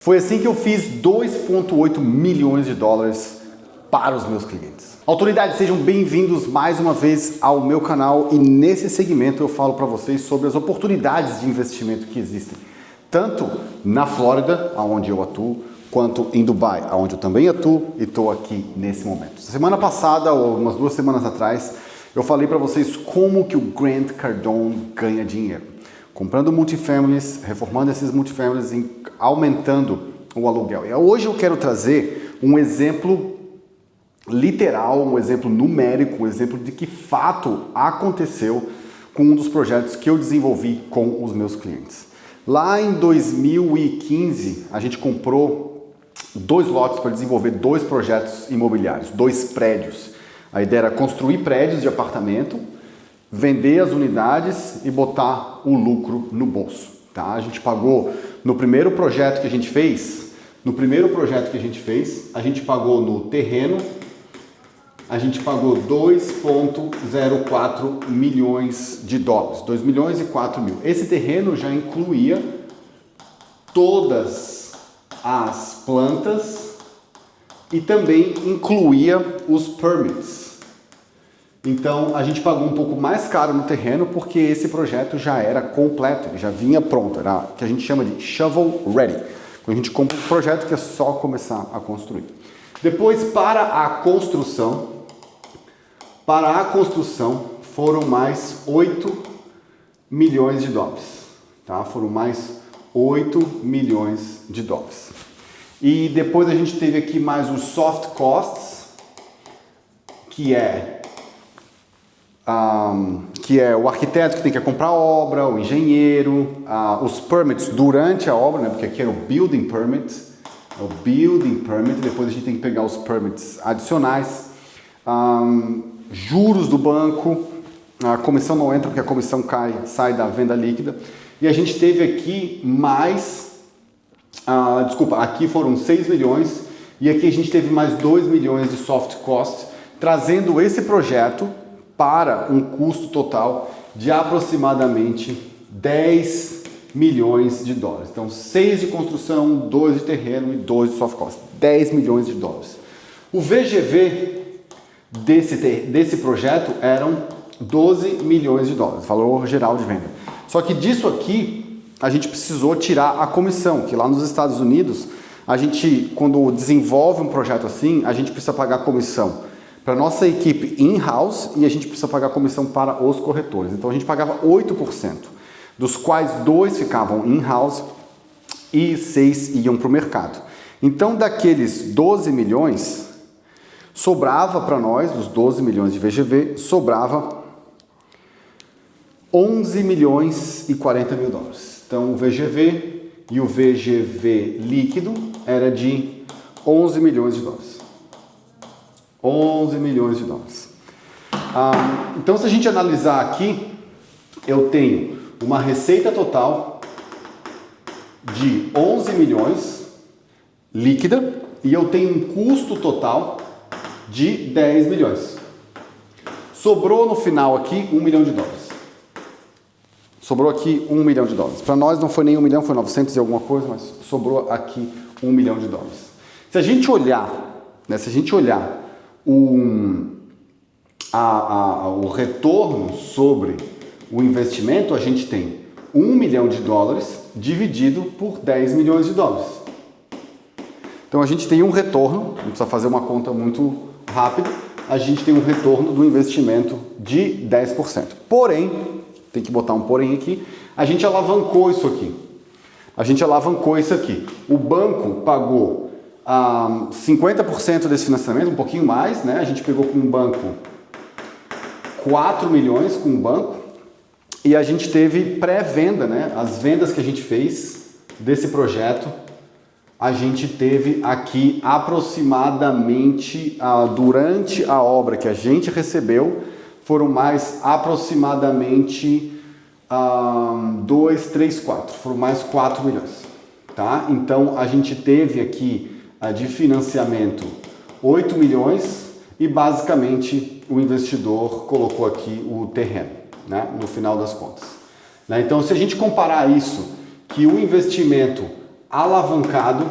Foi assim que eu fiz 2,8 milhões de dólares para os meus clientes. Autoridades, sejam bem-vindos mais uma vez ao meu canal e nesse segmento eu falo para vocês sobre as oportunidades de investimento que existem, tanto na Flórida, onde eu atuo, quanto em Dubai, onde eu também atuo e estou aqui nesse momento. Semana passada, ou umas 2 semanas atrás, eu falei para vocês como que o Grant Cardone ganha dinheiro. Comprando multifamilies, reformando esses multifamilies e aumentando o aluguel. E hoje eu quero trazer um exemplo literal, um exemplo numérico, um exemplo de que fato aconteceu com um dos projetos que eu desenvolvi com os meus clientes. Lá em 2015, a gente comprou 2 lotes para desenvolver 2 projetos imobiliários, 2 prédios. A ideia era construir prédios de apartamento, vender as unidades e botar o lucro no bolso, tá? A gente pagou no primeiro projeto que a gente fez, a gente pagou no terreno, a gente pagou 2,04 milhões de dólares, 2 milhões e 4 mil. Esse terreno já incluía todas as plantas e também incluía os permits. Então a gente pagou um pouco mais caro no terreno porque esse projeto já era completo, ele já vinha pronto, era o que a gente chama de shovel ready. Quando a gente compra um projeto que é só começar a construir. Depois para a construção foram mais 8 milhões de dólares, tá? Foram mais 8 milhões de dólares. E depois a gente teve aqui mais os soft costs, que é o arquiteto que tem que comprar a obra, o engenheiro, os permits durante a obra, né? Porque aqui era o building permit, depois a gente tem que pegar os permits adicionais, juros do banco, a comissão não entra porque a comissão sai da venda líquida, e a gente teve aqui mais, aqui foram 6 milhões, e aqui a gente teve mais 2 milhões de soft cost, trazendo esse projeto para um custo total de aproximadamente 10 milhões de dólares. Então, 6 de construção, 2 de terreno e 2 de soft cost. 10 milhões de dólares. O VGV desse projeto eram 12 milhões de dólares, valor geral de venda. Só que disso aqui, a gente precisou tirar a comissão, que lá nos Estados Unidos, a gente, quando desenvolve um projeto assim, a gente precisa pagar comissão para nossa equipe in-house e a gente precisa pagar comissão para os corretores. Então a gente pagava 8%, dos quais 2 ficavam in-house e 6 iam para o mercado. Então daqueles 12 milhões, sobrava para nós, dos 12 milhões de VGV, sobrava 11 milhões e 40 mil dólares. Então o VGV e o VGV líquido era de 11 milhões de dólares. 11 milhões de dólares. Então, se a gente analisar aqui, eu tenho uma receita total de 11 milhões líquida e eu tenho um custo total de 10 milhões. Sobrou no final aqui 1 milhão de dólares. Sobrou aqui 1 milhão de dólares. Para nós não foi nem 1 milhão, foi 900 e alguma coisa, mas sobrou aqui 1 milhão de dólares. Se a gente olhar, o retorno sobre o investimento, a gente tem 1 milhão de dólares dividido por 10 milhões de dólares. Então a gente tem um retorno, não precisa fazer uma conta muito rápida, a gente tem um retorno do investimento de 10%. Porém, tem que botar um porém aqui, a gente alavancou isso aqui. O banco pagou 50% desse financiamento, um pouquinho mais, né? A gente pegou com um banco 4 milhões com um banco e a gente teve pré-venda, né? As vendas que a gente fez desse projeto, a gente teve aqui aproximadamente, durante a obra que a gente recebeu, foram mais aproximadamente 2, 3, 4, foram mais 4 milhões, tá? Então a gente teve aqui de financiamento 8 milhões e basicamente o investidor colocou aqui o terreno, né, no final das contas. Então se a gente comparar isso, que o investimento alavancado,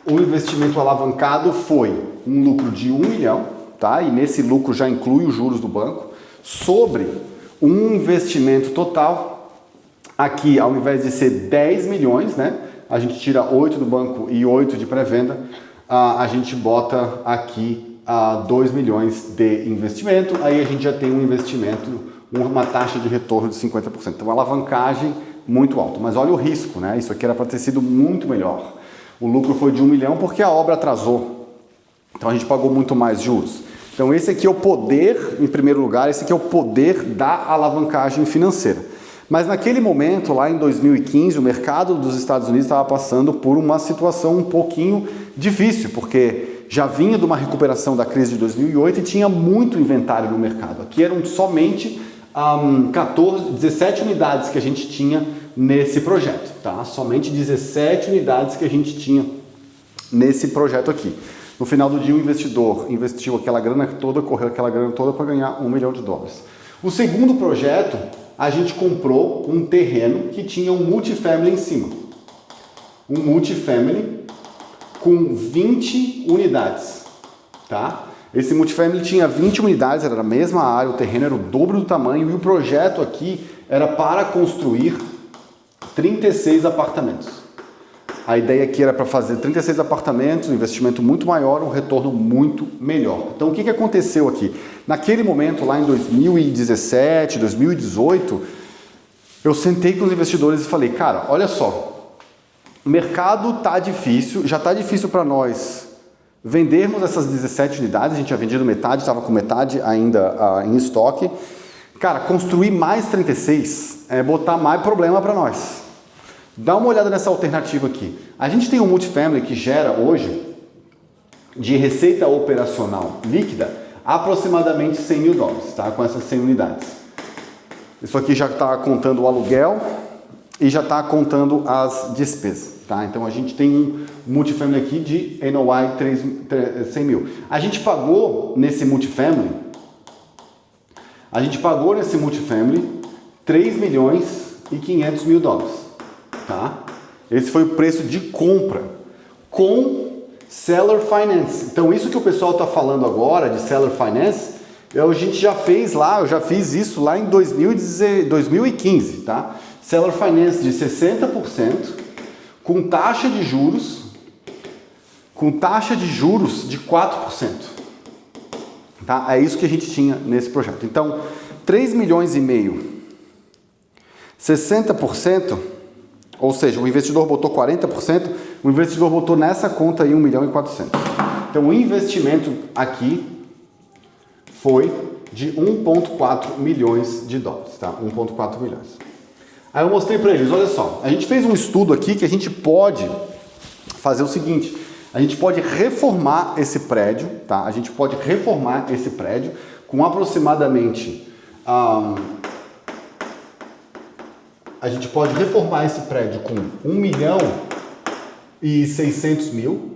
o investimento alavancado foi um lucro de 1 milhão, tá? E nesse lucro já inclui os juros do banco, sobre um investimento total, aqui ao invés de ser 10 milhões, né? A gente tira 8 do banco e 8 de pré-venda, a gente bota aqui 2 milhões de investimento, aí a gente já tem um investimento, uma taxa de retorno de 50%. Então, alavancagem muito alta. Mas olha o risco, né? Isso aqui era para ter sido muito melhor. O lucro foi de 1 milhão porque a obra atrasou. Então, a gente pagou muito mais juros. Então, esse aqui é o poder, em primeiro lugar, esse aqui é o poder da alavancagem financeira. Mas naquele momento, lá em 2015, o mercado dos Estados Unidos estava passando por uma situação um pouquinho difícil, porque já vinha de uma recuperação da crise de 2008 e tinha muito inventário no mercado. Aqui eram somente 17 unidades que a gente tinha nesse projeto, tá? Somente 17 unidades que a gente tinha nesse projeto aqui. No final do dia, o investidor investiu aquela grana toda, correu aquela grana toda para ganhar $1 milhão. O segundo projeto, a gente comprou um terreno que tinha um multifamily em cima. Um multifamily com 20 unidades, tá? Esse multifamily tinha 20 unidades, era a mesma área, o terreno era o dobro do tamanho e o projeto aqui era para construir 36 apartamentos. A ideia aqui era para fazer 36 apartamentos, um investimento muito maior, um retorno muito melhor. Então, o que aconteceu aqui? Naquele momento, lá em 2017, 2018, eu sentei com os investidores e falei, cara, olha só, o mercado tá difícil, já tá difícil para nós vendermos essas 17 unidades, a gente tinha vendido metade, estava com metade ainda em estoque. Cara, construir mais 36 é botar mais problema para nós. Dá uma olhada nessa alternativa aqui. A gente tem um multifamily que gera hoje, de receita operacional líquida, aproximadamente $100 mil, tá? Com essas 100 unidades. Isso aqui já está contando o aluguel e já está contando as despesas, tá? Então a gente tem um multifamily aqui de NOI 100 mil. A gente pagou nesse multifamily, $3 milhões e 500 mil. Tá? Esse foi o preço de compra com seller finance. Então isso que o pessoal está falando agora de seller finance, a gente já fez lá, eu já fiz isso lá em 2015, tá? Seller finance de 60% com taxa de juros de 4%. Tá? É isso que a gente tinha nesse projeto. Então, 3 milhões e meio, 60%, ou seja, o investidor botou 40%, o investidor botou nessa conta aí 1 milhão e 400. Então, o investimento aqui foi de 1,4 milhões de dólares, tá? 1,4 milhões. Aí eu mostrei para eles, olha só, a gente fez um estudo aqui que a gente pode fazer o seguinte, a gente pode reformar esse prédio, tá? A gente pode reformar esse prédio com aproximadamente... A gente pode reformar esse prédio com 1 milhão e 600 mil.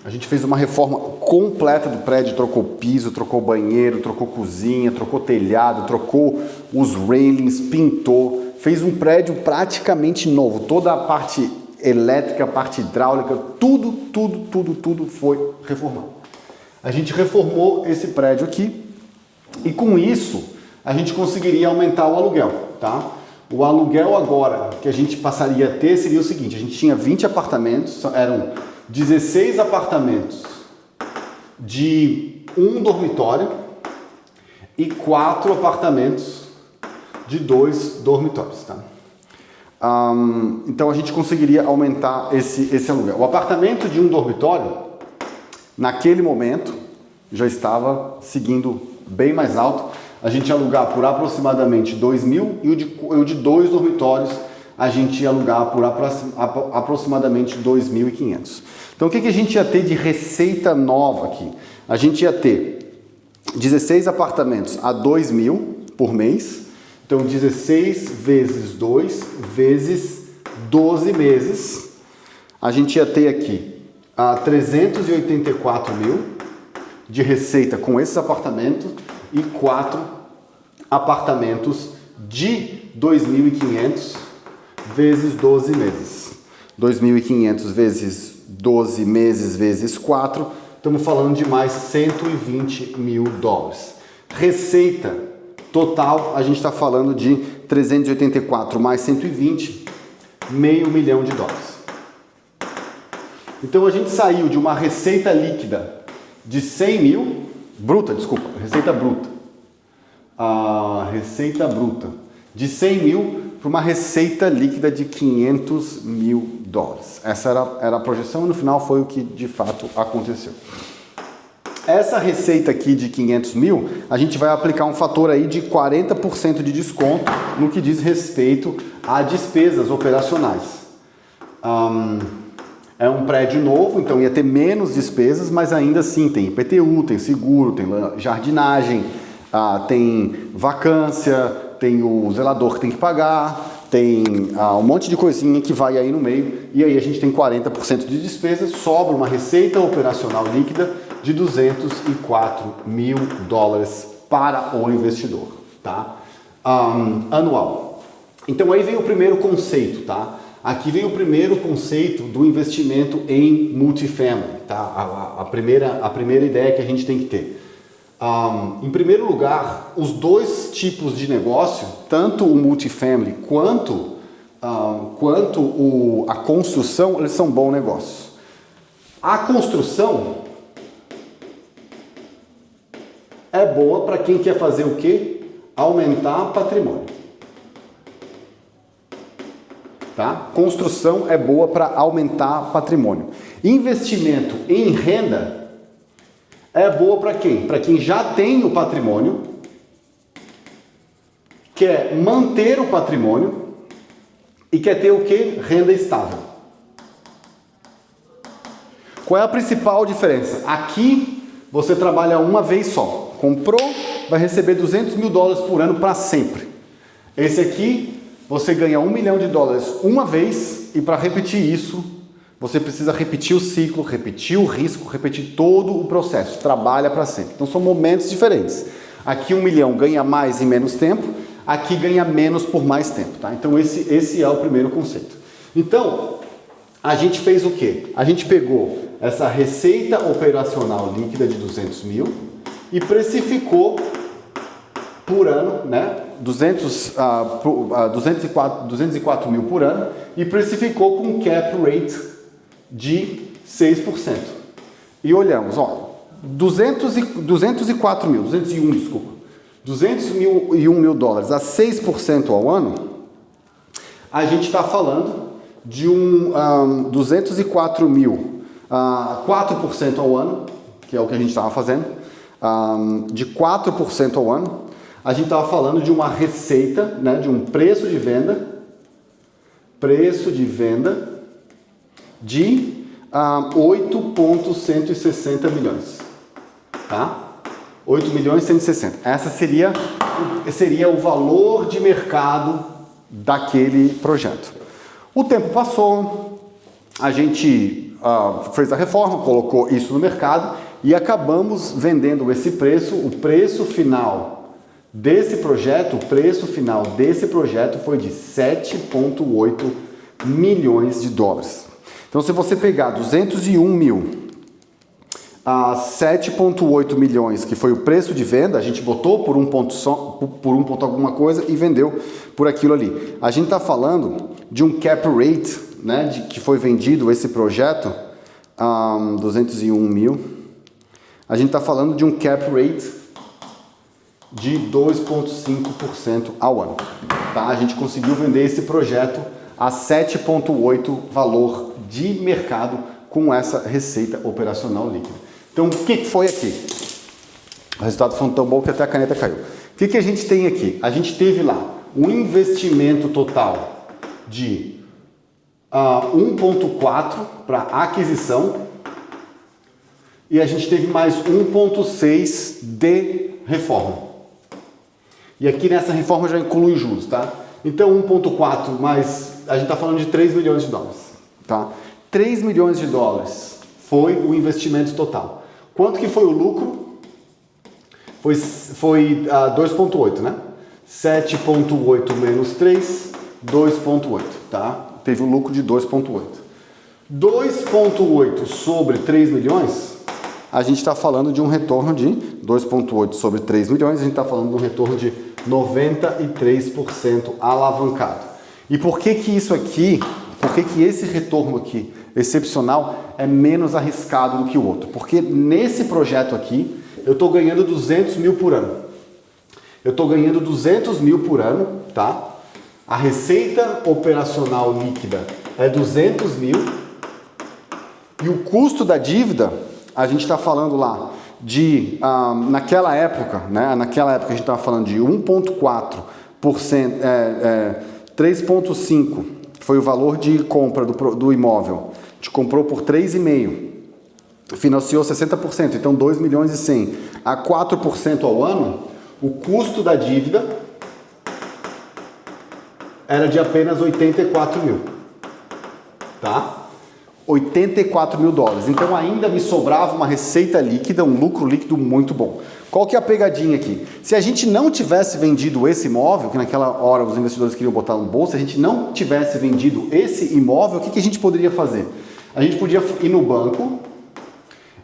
A gente fez uma reforma completa do prédio, trocou piso, trocou banheiro, trocou cozinha, trocou telhado, trocou os railings, pintou, fez um prédio praticamente novo. Toda a parte elétrica, a parte hidráulica, tudo foi reformado. A gente reformou esse prédio aqui e com isso a gente conseguiria aumentar o aluguel, tá? O aluguel agora que a gente passaria a ter seria o seguinte, a gente tinha 20 apartamentos, eram 16 apartamentos de um dormitório e 4 apartamentos de 2 dormitórios, tá? Então a gente conseguiria aumentar esse aluguel. O apartamento de um dormitório, naquele momento, já estava seguindo bem mais alto. A gente ia alugar por aproximadamente 2 mil e o de 2 dormitórios a gente ia alugar por aproximadamente 2.500. Então o que a gente ia ter de receita nova aqui? A gente ia ter 16 apartamentos a 2 mil por mês. Então 16 vezes 2 vezes 12 meses. A gente ia ter aqui 384 mil de receita com esses apartamentos e 4 apartamentos de 2.500 vezes 12 meses. 2.500 vezes 12 meses vezes 4, estamos falando de mais 120 mil dólares. Receita total, a gente está falando de 384 mais 120, $500 mil. Então a gente saiu de uma receita líquida de 100 mil, receita bruta. A receita bruta de 100 mil para uma receita líquida de 500 mil dólares. Essa era a projeção e no final foi o que de fato aconteceu. Essa receita aqui de 500 mil, a gente vai aplicar um fator aí de 40% de desconto no que diz respeito a despesas operacionais. É um prédio novo, então ia ter menos despesas, mas ainda assim tem IPTU, tem seguro, tem jardinagem, tem vacância, tem o zelador que tem que pagar, tem um monte de coisinha que vai aí no meio, e aí a gente tem 40% de despesas, sobra uma receita operacional líquida de 204 mil dólares para o investidor, tá? Anual. Então aí vem o primeiro conceito, tá? Aqui vem o primeiro conceito do investimento em multifamily, tá? A primeira ideia que a gente tem que ter. Em primeiro lugar, os dois tipos de negócio, tanto o multifamily quanto a construção, eles são bons negócios. A construção é boa para quem quer fazer o quê? Aumentar patrimônio. Tá? Construção é boa para aumentar patrimônio. Investimento em renda é boa para quem? Para quem já tem o patrimônio, quer manter o patrimônio e quer ter o quê? Renda estável. Qual é a principal diferença? Aqui você trabalha uma vez só. Comprou, vai receber 200 mil dólares por ano para sempre. Esse aqui, você ganha $1 milhão uma vez e para repetir isso, você precisa repetir o ciclo, repetir o risco, repetir todo o processo. Trabalha para sempre. Então são momentos diferentes. Aqui 1 milhão ganha mais em menos tempo, aqui ganha menos por mais tempo. Tá? Então esse é o primeiro conceito. Então, a gente fez o quê? A gente pegou essa receita operacional líquida de 200 mil e precificou por ano, né? 204 mil por ano e precificou com um cap rate de 6%. E olhamos, ó, 201 mil dólares a 6% ao ano, a gente está falando de 204 mil a 4% ao ano, que é o que a gente estava fazendo, de 4% ao ano, a gente estava falando de uma receita, né, de um preço de venda de 8,160 milhões, tá? 8.160. Essa seria o valor de mercado daquele projeto. O tempo passou, a gente fez a reforma, colocou isso no mercado e acabamos vendendo esse preço. O preço final desse projeto, foi de 7,8 milhões de dólares. Então, se você pegar 201 mil a 7,8 milhões, que foi o preço de venda, a gente botou por um ponto alguma coisa e vendeu por aquilo ali. A gente está falando de um cap rate, né, que foi vendido esse projeto, 201 mil. A gente está falando de um cap rate de 2,5% ao ano. Tá? A gente conseguiu vender esse projeto a 7,8 valor de mercado com essa receita operacional líquida. Então, o que foi aqui? O resultado foi tão bom que até a caneta caiu. O que a gente tem aqui? A gente teve lá um investimento total de 1,4 para aquisição e a gente teve mais 1,6 de reforma. E aqui nessa reforma já inclui juros, tá? Então 1,4 mais, a gente está falando de 3 milhões de dólares, tá? 3 milhões de dólares foi o investimento total. Quanto que foi o lucro? Foi 2,8, né? 7,8 menos 3 2,8, tá? Teve um lucro de 2,8. 2,8 sobre 3 milhões, a gente está falando de um retorno de 2,8 sobre 3 milhões, a gente está falando de um retorno de 93% alavancado. E por que que isso aqui, por que que esse retorno aqui, excepcional, é menos arriscado do que o outro? Porque nesse projeto aqui, eu estou ganhando 200 mil por ano. Eu estou ganhando 200 mil por ano, tá? A receita operacional líquida é 200 mil. E o custo da dívida, a gente está falando lá de, naquela época, né? Naquela época a gente estava falando de 1,4%, 3,5% foi o valor de compra do imóvel. A gente comprou por 3,5%. Financiou 60%, então 2 milhões e 100. A 4% ao ano, o custo da dívida era de apenas 84 mil. Tá? 84 mil dólares. Então ainda me sobrava uma receita líquida, um lucro líquido muito bom. Qual que é a pegadinha aqui? Se a gente não tivesse vendido esse imóvel, que naquela hora os investidores queriam botar no bolso, se a gente não tivesse vendido esse imóvel, o que a gente poderia fazer? A gente podia ir no banco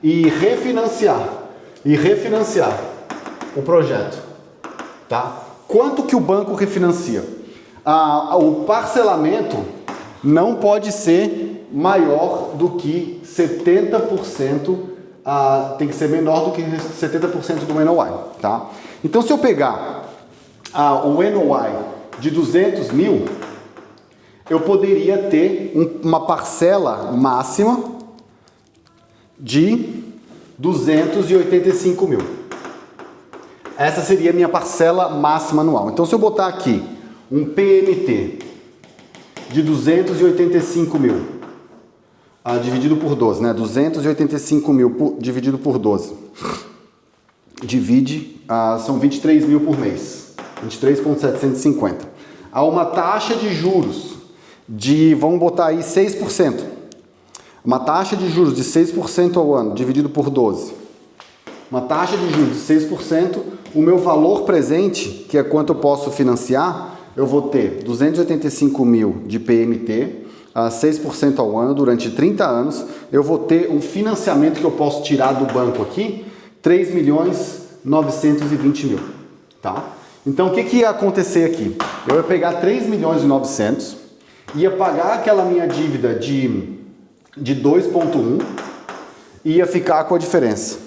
e refinanciar o projeto, tá? Quanto que o banco refinancia? O parcelamento não pode ser maior do que 70%, tem que ser menor do que 70% do NOI, tá? Então, se eu pegar o NOI de 200 mil, eu poderia ter uma parcela máxima de 285 mil. Essa seria a minha parcela máxima anual. Então, se eu botar aqui um PMT de 285 mil, dividido por 12, né? 285 mil dividido por 12. São 23 mil por mês. 23,750. Há uma taxa de juros vamos botar aí 6%. Uma taxa de juros de 6% ao ano, dividido por 12. Uma taxa de juros de 6%, o meu valor presente, que é quanto eu posso financiar, eu vou ter 285 mil de PMT, 6% ao ano, durante 30 anos, eu vou ter um financiamento que eu posso tirar do banco aqui, 3 milhões 920 mil, tá? Então, o que ia acontecer aqui? Eu ia pegar 3 milhões e 900, ia pagar aquela minha dívida de 2,1 e ia ficar com a diferença.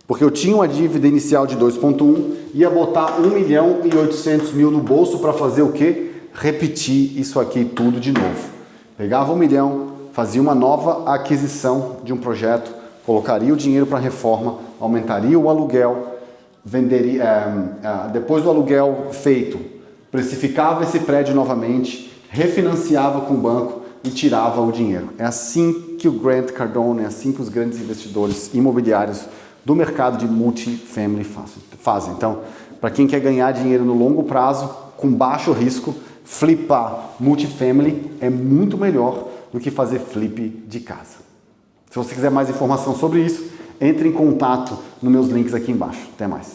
Porque eu tinha uma dívida inicial de 2,1, ia botar 1 milhão e 800 mil no bolso para fazer o quê? Repetir isso aqui tudo de novo. Pegava 1 milhão, fazia uma nova aquisição de um projeto, colocaria o dinheiro para reforma, aumentaria o aluguel, depois do aluguel feito, precificava esse prédio novamente, refinanciava com o banco e tirava o dinheiro. É assim que o Grant Cardone, é assim que os grandes investidores imobiliários do mercado de multifamily fazem. Então, para quem quer ganhar dinheiro no longo prazo, com baixo risco, flipar multifamily é muito melhor do que fazer flip de casa. Se você quiser mais informação sobre isso, entre em contato nos meus links aqui embaixo. Até mais.